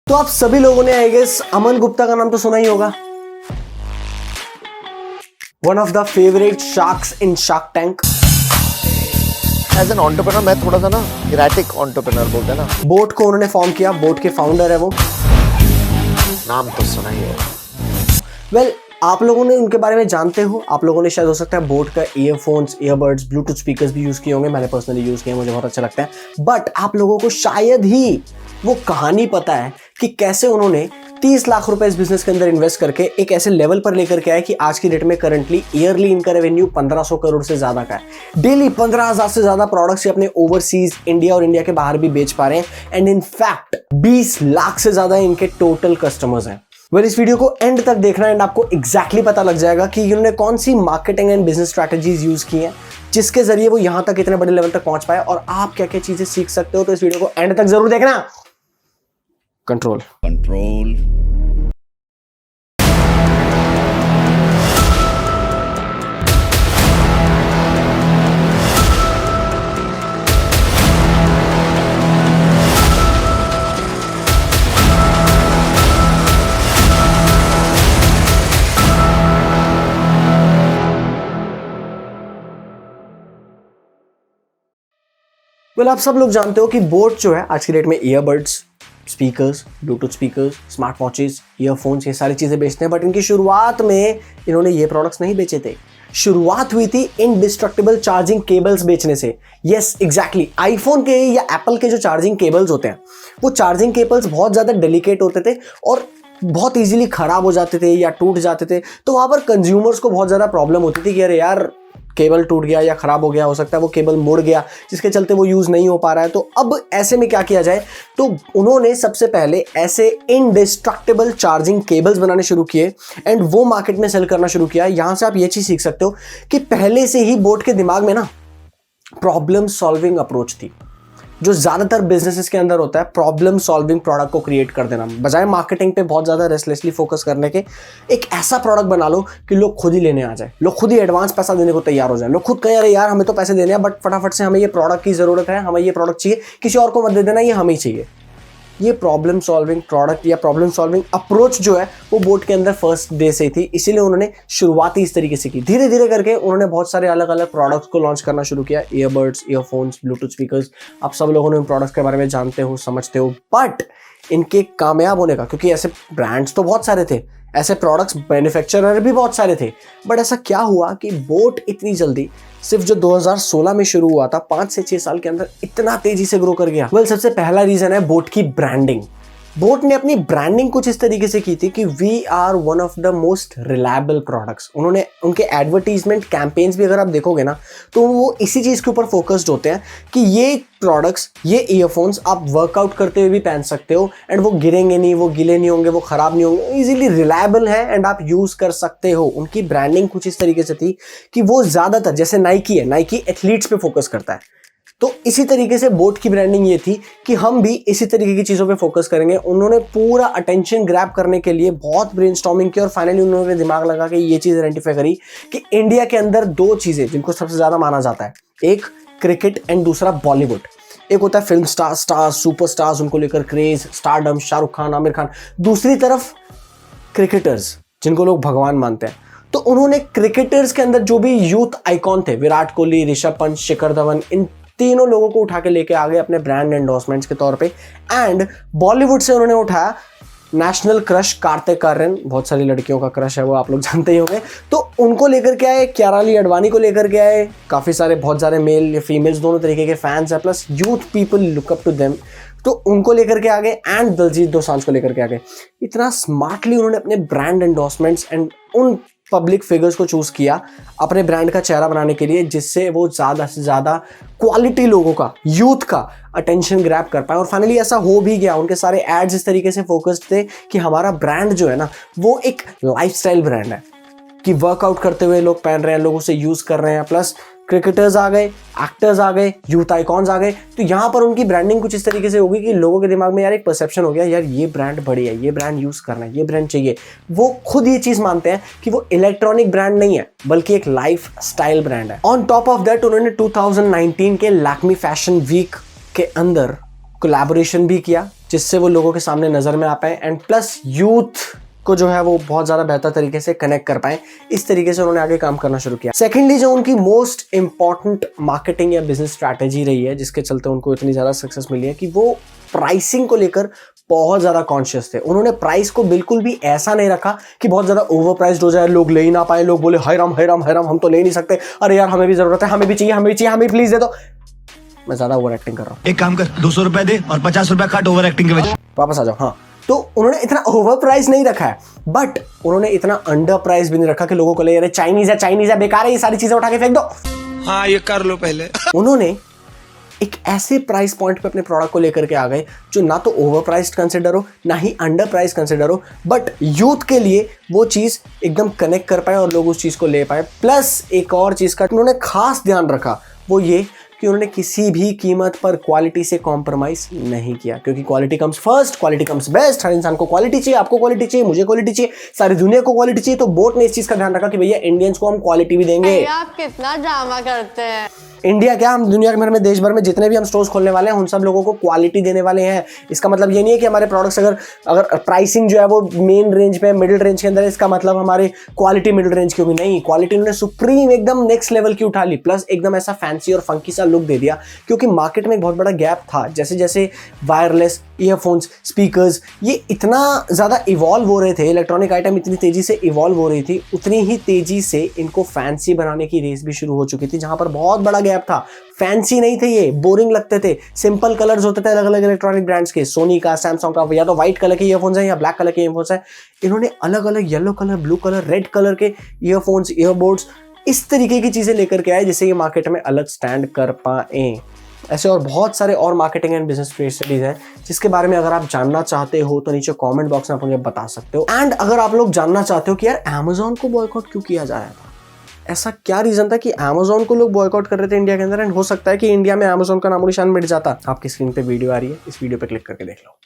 तो आप सभी लोगों ने आई गेस अमन गुप्ता का नाम तो सुना ही होगा। One of the favourite sharks in shark tank. As an entrepreneur मैं थोड़ा सा ना इरेटिक एंटरप्रेन्योर बोलते हैं ना। बोट को उन्होंने फॉर्म किया, बोट के फाउंडर है वो। नाम तो सुना ही है। वेल आप लोगों ने उनके बारे में जानते हो, आप लोगों ने शायद हो सकता है बोट का ईयरफोन्स, ईयरबड्स, ब्लूटूथ स्पीकर्स भी यूज किए होंगे। मैंने पर्सनली यूज किया, मुझे बहुत अच्छा लगता है। बट आप लोगों को शायद ही वो कहानी पता है कि कैसे उन्होंने 30 लाख रुपए इस बिजनेस के अंदर इन्वेस्ट करके एक ऐसे लेवल पर लेकर के आए कि आज की डेट में करंटली ईयरली इनका रेवेन्यू 1500 करोड़ से ज्यादा का है। डेली 15,000 से ज्यादा प्रोडक्ट्स अपने ओवरसीज इंडिया और इंडिया के बाहर भी बेच पा रहे हैं। एंड इन फैक्ट 20 लाख से ज्यादा इनके टोटल कस्टमर्स हैं। वेल इस वीडियो को एंड तक देखना एंड आपको एग्जैक्टली पता लग जाएगा कि इन्होंने कौन सी marketing and business strategies use की हैं जिसके जरिए वो यहां तक इतने बड़े लेवल तक पहुंच पाए और आप क्या क्या चीजें सीख सकते हो। तो इस वीडियो को एंड तक जरूर देखना। कंट्रोल। वेल आप सब लोग जानते हो कि बोट जो है आज की डेट में earbuds, speakers, Bluetooth speakers, smart watches, earphones, ये सारी चीज़ें बेचते हैं। बट इनकी शुरुआत में इन्होंने ये प्रोडक्ट्स नहीं बेचे थे। शुरुआत हुई थी इनडिस्ट्रक्टिबल चार्जिंग केबल्स बेचने से। यस एग्जैक्टली, आईफोन के या एप्पल के जो चार्जिंग केबल्स होते हैं वो चार्जिंग केबल्स बहुत ज़्यादा डेलिकेट होते थे और बहुत इजीली ख़राब हो जाते थे या टूट जाते थे। तो वहाँ पर कंज्यूमर्स को बहुत ज़्यादा प्रॉब्लम होती थी कि अरे यार केबल टूट गया या खराब हो गया, हो सकता है वो केबल मुड़ गया जिसके चलते वो यूज़ नहीं हो पा रहा है। तो अब ऐसे में क्या किया जाए, तो उन्होंने सबसे पहले ऐसे इनडिस्ट्रक्टिबल चार्जिंग केबल्स बनाने शुरू किए एंड वो मार्केट में सेल करना शुरू किया। यहाँ से आप ये चीज़ सीख सकते हो कि पहले से ही बोट के दिमाग में ना प्रॉब्लम सॉल्विंग अप्रोच थी, जो ज़्यादातर बिजनेसेस के अंदर होता है। प्रॉब्लम सॉल्विंग प्रोडक्ट को क्रिएट कर देना, बजाय मार्केटिंग पे बहुत ज़्यादा रेस्टलेसली फोकस करने के एक ऐसा प्रोडक्ट बना लो कि लोग खुद ही लेने आ जाए, लोग खुद ही एडवांस पैसा देने को तैयार हो जाए। लोग खुद कहें अरे यार हमें तो पैसे देने हैं बट फटाफट से हमें ये प्रोडक्ट की ज़रूरत है, हमें ये प्रोडक्ट चाहिए, किसी और को मत दे देना, ये हमें ही चाहिए। ये प्रॉब्लम सॉल्विंग प्रोडक्ट या प्रॉब्लम सॉल्विंग अप्रोच जो है वो बोट के अंदर फर्स्ट डे से ही थी। इसीलिए उन्होंने शुरुआती इस तरीके से की। धीरे धीरे करके उन्होंने बहुत सारे अलग अलग प्रोडक्ट्स को लॉन्च करना शुरू किया। ईयरबड्स, ईयरफोन्स, ब्लूटूथ स्पीकर्स, आप सब लोगों ने उन प्रोडक्ट्स के बारे में जानते हो, समझते हो। बट इनके कामयाब होने का, क्योंकि ऐसे ब्रांड्स तो बहुत सारे थे, ऐसे प्रोडक्ट्स मैन्युफैक्चरर भी बहुत सारे थे, बट ऐसा क्या हुआ कि बोट इतनी जल्दी, सिर्फ जो 2016 में शुरू हुआ था, 5 से 6 साल के अंदर इतना तेजी से ग्रो कर गया। वेल सबसे पहला रीजन है बोट की ब्रांडिंग। बोट ने अपनी ब्रांडिंग कुछ इस तरीके से की थी कि we are one of the most reliable products. उन्होंने उनके एडवर्टीजमेंट कैंपेन्स भी अगर आप देखोगे ना तो वो इसी चीज़ के ऊपर फोकस्ड होते हैं कि ये प्रोडक्ट्स, ये ईयरफोन्स आप वर्कआउट करते हुए भी पहन सकते हो एंड वो गिरेंगे नहीं, वो गीले नहीं होंगे, वो ख़राब नहीं होंगे, इजीली रिलायबल है एंड आप यूज़ कर सकते हो। उनकी ब्रांडिंग कुछ इस तरीके से थी कि वो ज़्यादातर, जैसे नाइकी है, नाइकी एथलीट्स पे फोकस करता है, तो इसी तरीके से बोट की ब्रांडिंग ये थी कि हम भी इसी तरीके की चीज़ों पे फोकस करेंगे। उन्होंने पूरा अटेंशन ग्रैब करने के लिए बहुत ब्रेनस्टॉर्मिंग की और फाइनली उन्होंने दिमाग लगा के ये चीज़ आइडेंटिफाई करी कि इंडिया के अंदर 2 चीज़ें जिनको सबसे ज़्यादा माना जाता है, एक क्रिकेट एंड दूसरा बॉलीवुड। एक होता है फिल्म स्टार्स, सुपर स्टार्स, उनको लेकर क्रेज, स्टारडम, शाहरुख खान, आमिर खान। दूसरी तरफ क्रिकेटर्स जिनको लोग भगवान मानते हैं। तो उन्होंने क्रिकेटर्स के अंदर जो भी यूथ आइकॉन थे, विराट कोहली, ऋषभ पंत, शिखर धवन, इन तीनों लोगों को उठा के लेके आ गए अपने ब्रांड एंडोर्समेंट्स के तौर पे। एंड बॉलीवुड से उन्होंने उठाया नेशनल क्रश कार्तिक आर्यन, बहुत सारी लड़कियों का क्रश है वो, आप लोग जानते ही होंगे। तो उनको लेकर के आए, कियारानी आडवाणी को लेकर के आए, काफ़ी सारे बहुत सारे मेल या फीमेल्स दोनों तरीके के फैंस हैं, plus youth people look up to them, तो उनको लेकर के आ गए। एंड दिलजीत दोसांझ को लेकर के आ गए। इतना स्मार्टली उन्होंने अपने ब्रांड एंडोर्समेंट्स एंड उन पब्लिक फिगर्स को चूज़ किया अपने ब्रांड का चेहरा बनाने के लिए, जिससे वो ज़्यादा से ज़्यादा क्वालिटी लोगों का, यूथ का अटेंशन ग्रैब कर पाए। और फाइनली ऐसा हो भी गया। उनके सारे एड्स इस तरीके से फोकस्ड थे कि हमारा ब्रांड जो है ना वो एक लाइफस्टाइल ब्रांड है, कि वर्कआउट करते हुए लोग पहन रहे हैं, लोग उसे यूज़ कर रहे हैं, प्लस क्रिकेटर्स आ गए, एक्टर्स आ गए, यूथ आइकॉन्स आ गए। तो यहाँ पर उनकी ब्रांडिंग कुछ इस तरीके से होगी कि लोगों के दिमाग में यार एक परसेप्शन हो गया, यार ये ब्रांड बढ़िया है, ये ब्रांड यूज़ करना है, ये ब्रांड चाहिए। वो खुद ये चीज़ मानते हैं कि वो इलेक्ट्रॉनिक ब्रांड नहीं है बल्कि एक लाइफ स्टाइल ब्रांड है। ऑन टॉप ऑफ दैट उन्होंने 2019 के लैक्मी फैशन वीक के अंदर कोलैबोरेशन भी किया जिससे वो लोगों के सामने नज़र में आ पाए एंड प्लस यूथ को जो है वो बहुत ज़्यादा बेहतर तरीके से कनेक्ट कर पाए। इस तरीके से उन्होंने आगे काम करना शुरू किया। सेकेंडली जो उनकी मोस्ट इंपॉर्टेंट मार्केटिंग या बिजनेस स्ट्रैटेजी रही है जिसके चलते उनको इतनी ज़्यादा सक्सेस मिली है कि वो प्राइसिंग को लेकर बहुत ज़्यादा कॉन्शियस थे। उन्होंने प्राइस को बिल्कुल भी ऐसा नहीं रखा कि बहुत ज़्यादा ओवर प्राइस्ड हो जाए, लोग ले ही ना पाए, लोग बोले हाय राम हाय राम हाय राम हम तो ले नहीं सकते, अरे यार हमें भी ज़रूरत है, हमें भी चाहिए, हमें भी चाहिए, हमें प्लीज़ दे दो। मैं ज़्यादा ओवर एक्टिंग कर रहा हूँ। एक काम कर 200 रुपए दे और 50 रुपए काट ओवर एक्टिंग के वजह। वापस आ जाओ। हाँ, तो उन्होंने इतना ओवर प्राइस नहीं रखा है बट उन्होंने इतना अंडर प्राइस भी नहीं रखा कि लोगों को ले, अरे चाइनीज है बेकार है, ये सारी चीजें उठा के फेंक दो। हाँ ये कर लो पहले। उन्होंने एक ऐसे प्राइस पॉइंट पे अपने प्रोडक्ट को लेकर के आ गए जो ना तो ओवर प्राइस्ड कंसिडर हो ना ही अंडर प्राइस कंसिडर हो, बट यूथ के लिए वो चीज़ एकदम कनेक्ट कर पाए और लोग उस चीज़ को ले पाए। प्लस एक और चीज़ का उन्होंने खास ध्यान रखा, वो ये कि उन्होंने किसी भी कीमत पर क्वालिटी से कॉम्प्रोमाइज नहीं किया, क्योंकि quality comes first, quality comes best. हर इंसान को क्वालिटी चाहिए, आपको क्वालिटी चाहिए, मुझे क्वालिटी चाहिए, सारी दुनिया को क्वालिटी चाहिए। तो बोट ने इस चीज़ का ध्यान रखा कि भैया इंडियंस को हम क्वालिटी भी देंगे। आप कितना ड्रामा करते हैं। इंडिया क्या, हम दुनिया भर में, देश भर में जितने भी हम स्टोर्स खोलने वाले हैं उन सब लोगों को क्वालिटी देने वाले हैं। इसका मतलब ये नहीं है कि हमारे प्रोडक्ट्स अगर प्राइसिंग जो है वो मेन रेंज पे, मिडिल रेंज के अंदर है, इसका मतलब हमारी क्वालिटी मिडिल रेंज की होगी। नहीं, क्वालिटी उन्होंने सुप्रीम एकदम नेक्स्ट लेवल की उठा ली, प्लस एकदम ऐसा फैंसी और फंकी सा लुक दे दिया, क्योंकि मार्केट में एक बहुत बड़ा गैप था। जैसे जैसे वायरलेस ईयरफोन्स, स्पीकर्स ये इतना ज़्यादा इवॉल्व हो रहे थे, इलेक्ट्रॉनिक आइटम इतनी तेज़ी से इवॉल्व हो रही थी, उतनी ही तेज़ी से इनको फैंसी बनाने की रेस भी शुरू हो चुकी थी, जहाँ पर बहुत बड़ा गैप था। फैंसी नहीं थे ये, बोरिंग लगते थे, सिंपल कलर्स होते थे अलग अलग इलेक्ट्रॉनिक ब्रांड्स के, सोनी का, सैमसंग का, या तो व्हाइट कलर के ईयरफोन्स हैं या ब्लैक कलर के ईयरफोन्स हैं। इन्होंने अलग अलग yellow colour, blue colour, red colour के ईयरफोन्स, ईयरबड्स, इस तरीके की चीज़ें लेकर के आए जिससे ये मार्केट में अलग स्टैंड कर पाए। ऐसे और बहुत सारे और मार्केटिंग एंड बिजनेस स्ट्रेटजीज हैं जिसके बारे में अगर आप जानना चाहते हो तो नीचे कमेंट बॉक्स में आप मुझे बता सकते हो। एंड अगर आप लोग जानना चाहते हो कि यार अमेजोन को बॉयकॉट क्यों किया जा रहा था, ऐसा क्या रीजन था कि अमेजोन को लोग बॉयकॉट कर रहे थे इंडिया के अंदर, एंड हो सकता है कि इंडिया में अमेजोन का नामो निशान मिट जाता। आपकी स्क्रीन पे वीडियो आ रही है, इस वीडियो पे क्लिक करके देख लो।